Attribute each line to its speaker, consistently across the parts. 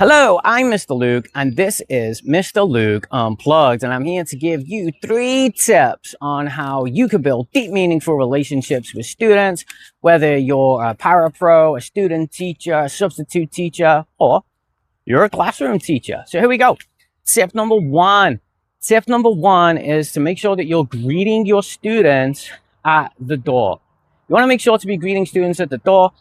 Speaker 1: Hello, I'm Mr. Luke, and this is Mr. Luke Unplugged, and I'm here to give you 3 tips on how you can build deep, meaningful relationships with students, whether you're a parapro, a student teacher, a substitute teacher, or you're a classroom teacher. So here we go. Tip number one. Tip number one is to make sure that you're greeting your students at the door. You want to make sure to be greeting students at the door.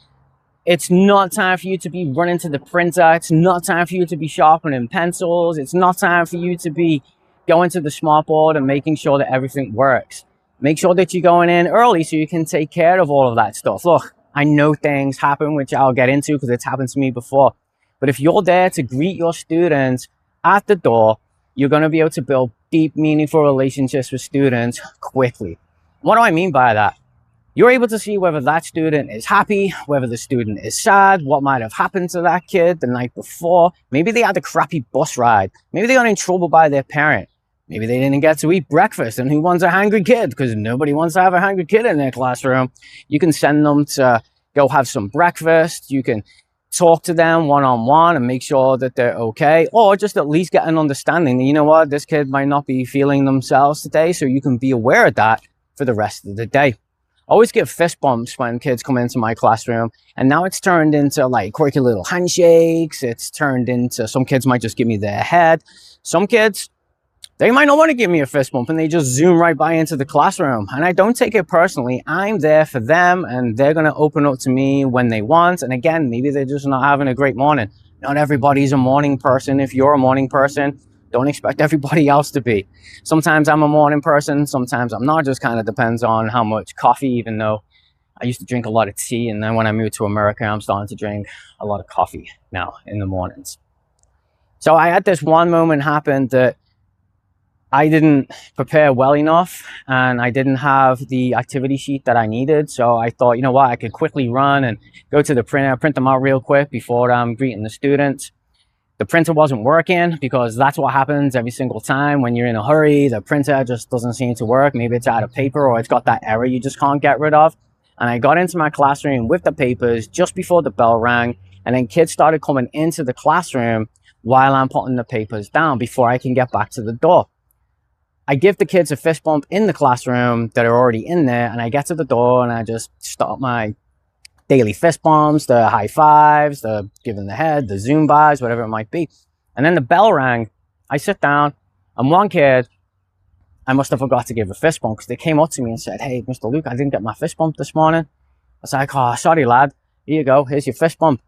Speaker 1: It's not time for you to be running to the printer. It's not time for you to be sharpening pencils. It's not time for you to be going to the smartboard and making sure that everything works. Make sure that you're going in early so you can take care of all of that stuff. Look, I know things happen, which I'll get into because it's happened to me before. But if you're there to greet your students at the door, you're going to be able to build deep, meaningful relationships with students quickly. What do I mean by that? You're able to see whether that student is happy, whether the student is sad, what might have happened to that kid the night before. Maybe they had a crappy bus ride. Maybe they got in trouble by their parent. Maybe they didn't get to eat breakfast, and who wants a hungry kid? Because nobody wants to have a hungry kid in their classroom. You can send them to go have some breakfast. You can talk to them one-on-one and make sure that they're okay, or just at least get an understanding that, you know what, this kid might not be feeling themselves today, so you can be aware of that for the rest of the day. I always give fist bumps when kids come into my classroom, and now it's turned into like quirky little handshakes. It's turned into, some kids might just give me their head. Some kids, they might not want to give me a fist bump and they just zoom right by into the classroom. And I don't take it personally. I'm there for them, and they're going to open up to me when they want. And again, maybe they're just not having a great morning. Not everybody's a morning person. If you're a morning person, don't expect everybody else to be. Sometimes I'm a morning person, sometimes I'm not. Just kind of depends on how much coffee, even though I used to drink a lot of tea. And then when I moved to America, I'm starting to drink a lot of coffee now in the mornings. So I had this one moment happen that I didn't prepare well enough, and I didn't have the activity sheet that I needed. So I thought, you know what, I could quickly run and go to the printer, print them out real quick before I'm greeting the students. The printer wasn't working, because that's what happens every single time when you're in a hurry. The printer just doesn't seem to work. Maybe it's out of paper, or it's got that error you just can't get rid of. And I got into my classroom with the papers just before the bell rang, and then kids started coming into the classroom while I'm putting the papers down before I can get back to the door. I give the kids a fist bump in the classroom that are already in there, and I get to the door and I just start my daily fist bumps, the high fives, the giving the head, the zoom bys, whatever it might be. And then the bell rang. I sit down, and one kid, I must have forgot to give a fist bump, because they came up to me and said, "Hey, Mr. Luke, I didn't get my fist bump this morning." I was like, "Oh, sorry, lad. Here you go. Here's your fist bump."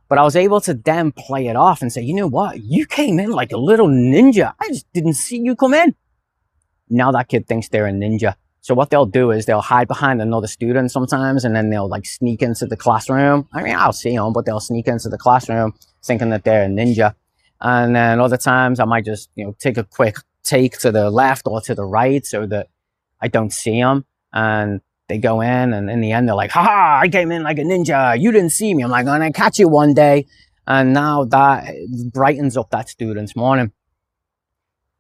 Speaker 1: But I was able to then play it off and say, "You know what? You came in like a little ninja. I just didn't see you come in." Now that kid thinks they're a ninja. So what they'll do is they'll hide behind another student sometimes, and then they'll like sneak into the classroom. I mean, I'll see them, but they'll sneak into the classroom thinking that they're a ninja. And then other times I might just, take a quick take to the left or to the right so that I don't see them. And they go in, and in the end, they're like, "Ha ha, I came in like a ninja. You didn't see me." I'm like, "I'm going to catch you one day." And now that brightens up that student's morning.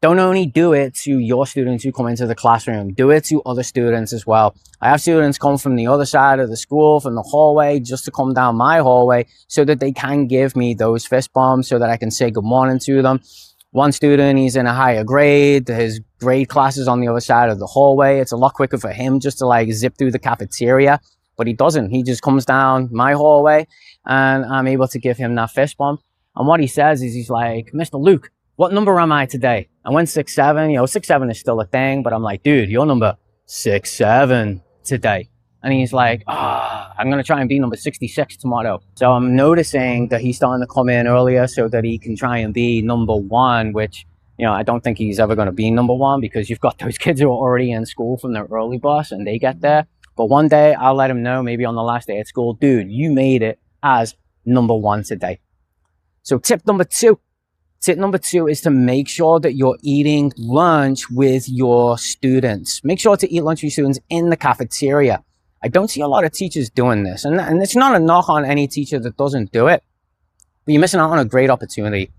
Speaker 1: Don't only do it to your students who come into the classroom, do it to other students as well. I have students come from the other side of the school, from the hallway, just to come down my hallway so that they can give me those fist bumps so that I can say good morning to them. One student, he's in a higher grade. His grade class is on the other side of the hallway. It's a lot quicker for him just to like zip through the cafeteria, but he doesn't. He just comes down my hallway, and I'm able to give him that fist bump. And what he says is, he's like, "Mr. Luke, what number am I today?" I went 6'7". 6'7" is still a thing, but I'm like, "Dude, you're number 6'7" today." And he's like, "I'm going to try and be number 66 tomorrow." So I'm noticing that he's starting to come in earlier so that he can try and be number 1, which, I don't think he's ever going to be number 1, because you've got those kids who are already in school from their early bus and they get there. But one day I'll let him know, maybe on the last day at school, "Dude, you made it as number 1 today." So tip number 2. Tip number 2 is to make sure that you're eating lunch with your students. Make sure to eat lunch with your students in the cafeteria. I don't see a lot of teachers doing this. And it's not a knock on any teacher that doesn't do it, but you're missing out on a great opportunity.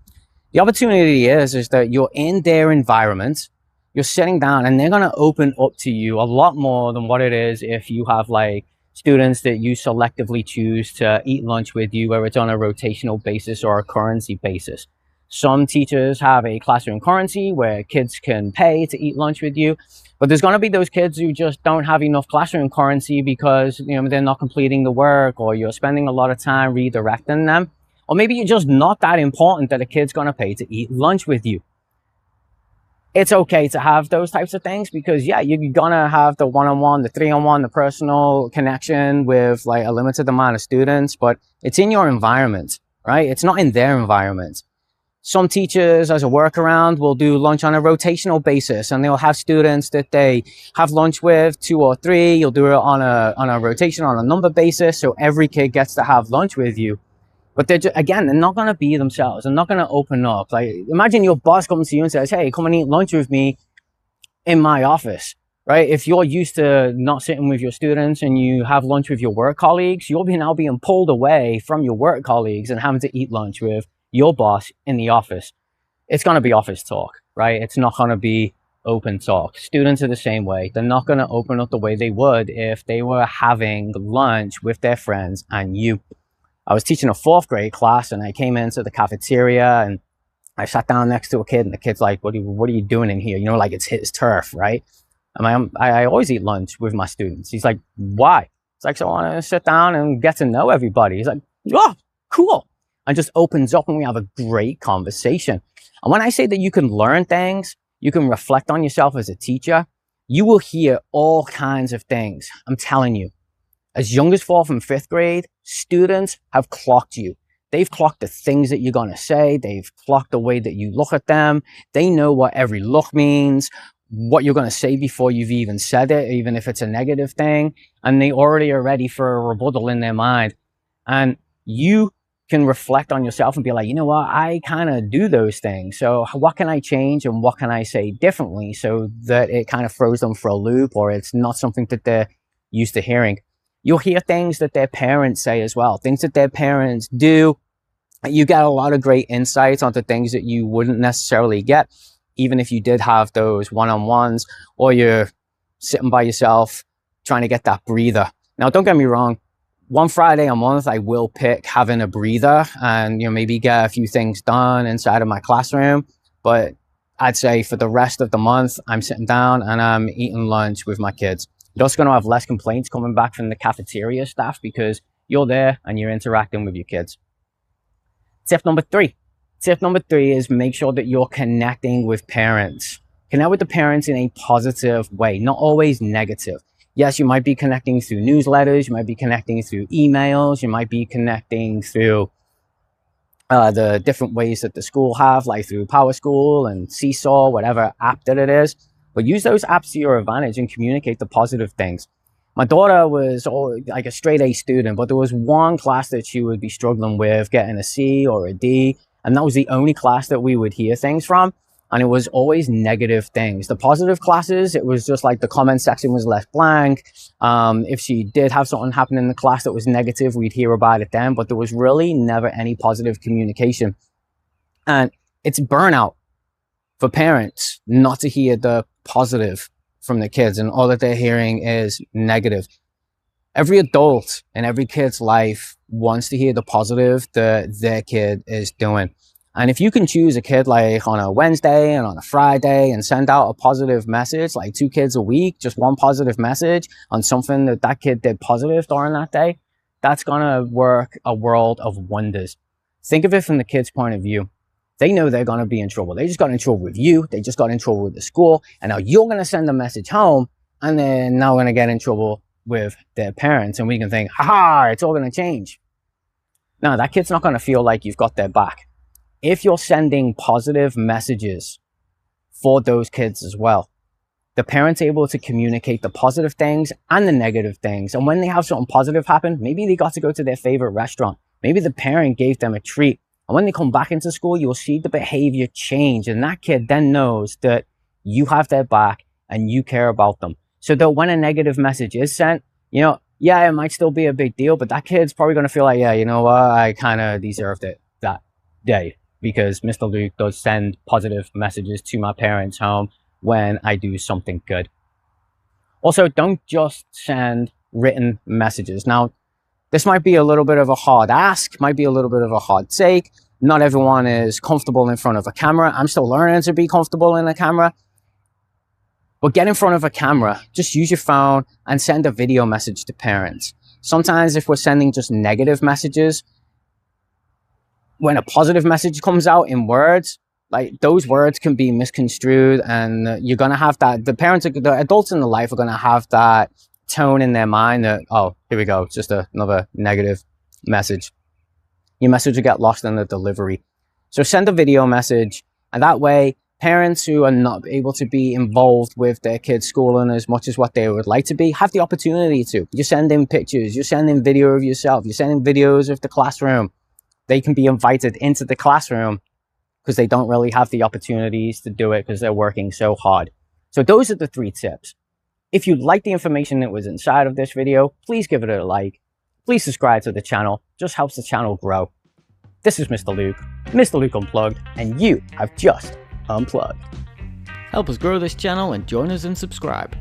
Speaker 1: The opportunity is that you're in their environment, you're sitting down, and they're going to open up to you a lot more than what it is if you have like students that you selectively choose to eat lunch with you, whether it's on a rotational basis or a currency basis. Some teachers have a classroom currency where kids can pay to eat lunch with you, but there's going to be those kids who just don't have enough classroom currency because, you know, they're not completing the work, or you're spending a lot of time redirecting them, or maybe you're just not that important that a kid's going to pay to eat lunch with you. It's okay to have those types of things because, yeah, you're gonna have the one-on-one, the three-on-one, the personal connection with like a limited amount of students, but it's in your environment, right? It's not in their environment. Some teachers, as a workaround, will do lunch on a rotational basis, and they'll have students that they have lunch with, 2 or 3. You'll do it on a rotation, on a number basis, so every kid gets to have lunch with you. But they're just, again, they're not going to be themselves. They're not going to open up. Like, imagine your boss comes to you and says, hey, come and eat lunch with me in my office, right? If you're used to not sitting with your students and you have lunch with your work colleagues, you'll be now being pulled away from your work colleagues and having to eat lunch with your boss in the office. It's going to be office talk, right? It's not going to be open talk. Students are the same way. They're not going to open up the way they would if they were having lunch with their friends and you. I was teaching a 4th grade class, and I came into the cafeteria and I sat down next to a kid, and the kid's like, what are you doing in here? You know, like it's his turf, right? I always eat lunch with my students. He's like, why? It's like, so I want to sit down and get to know everybody. He's like, oh, cool. And just opens up and we have a great conversation. And when I say that you can learn things, you can reflect on yourself as a teacher, you will hear all kinds of things. I'm telling you. As young as 4th and 5th grade, students have clocked you. They've clocked the things that you're going to say. They've clocked the way that you look at them. They know what every look means, what you're going to say before you've even said it, even if it's a negative thing. And they already are ready for a rebuttal in their mind. And you can reflect on yourself and be like, you know what, I kind of do those things. So what can I change and what can I say differently so that it kind of throws them for a loop, or it's not something that they're used to hearing. You'll hear things that their parents say as well, things that their parents do. You get a lot of great insights onto things that you wouldn't necessarily get, even if you did have those one-on-ones, or you're sitting by yourself trying to get that breather. Now, don't get me wrong. One Friday a month, I will pick having a breather and, you know, maybe get a few things done inside of my classroom. But I'd say for the rest of the month, I'm sitting down and I'm eating lunch with my kids. You're also going to have less complaints coming back from the cafeteria staff because you're there and you're interacting with your kids. Tip number 3. Tip number 3 is make sure that you're connecting with parents. Connect with the parents in a positive way, not always negative. Yes, you might be connecting through newsletters. You might be connecting through emails. You might be connecting through the different ways that the school have, like through PowerSchool and Seesaw, whatever app that it is. But use those apps to your advantage and communicate the positive things. My daughter was like a straight A student, but there was one class that she would be struggling with getting a C or a D. And that was the only class that we would hear things from. And it was always negative things. The positive classes, it was just like the comment section was left blank. If she did have something happen in the class that was negative, we'd hear about it then. But there was really never any positive communication. And it's burnout for parents not to hear the positive from the kids, and all that they're hearing is negative. Every adult in every kid's life wants to hear the positive that their kid is doing. And if you can choose a kid like on a Wednesday and on a Friday and send out a positive message, like 2 kids a week, just one positive message on something that that kid did positive during that day, that's going to work a world of wonders. Think of it from the kid's point of view. They know they're going to be in trouble. They just got in trouble with you. They just got in trouble with the school. And now you're going to send a message home, and then now going to get in trouble with their parents. And we can think, ha, it's all going to change. No, that kid's not going to feel like you've got their back. If you're sending positive messages for those kids as well, the parent's able to communicate the positive things and the negative things. And when they have something positive happen, maybe they got to go to their favorite restaurant. Maybe the parent gave them a treat. And when they come back into school, you will see the behavior change. And that kid then knows that you have their back and you care about them. So that when a negative message is sent, you know, yeah, it might still be a big deal, but that kid's probably going to feel like, yeah, you know what, I kind of deserved it that day because Mr. Luke does send positive messages to my parents' home when I do something good. Also, don't just send written messages. Now, this might be a little bit of a hard ask, might be a little bit of a hard take. Not everyone is comfortable in front of a camera. I'm still learning to be comfortable in a camera. But get in front of a camera, just use your phone and send a video message to parents. Sometimes if we're sending just negative messages, when a positive message comes out in words, like those words can be misconstrued, and you're going to have that, the adults in the life are going to have that tone in their mind that, oh, here we go, just another negative message. Your message will get lost in the delivery. So send a video message, and that way parents who are not able to be involved with their kids' schooling as much as what they would like to be have the opportunity to. You're sending pictures, you're sending video of yourself, you're sending videos of the classroom. They can be invited into the classroom because they don't really have the opportunities to do it because they're working so hard. So those are the 3 tips. If you like the information that was inside of this video, please give it a like. Please subscribe to the channel. Just helps the channel grow. This is Mr. Luke Unplugged, and you have just unplugged. Help us grow this channel and join us and subscribe.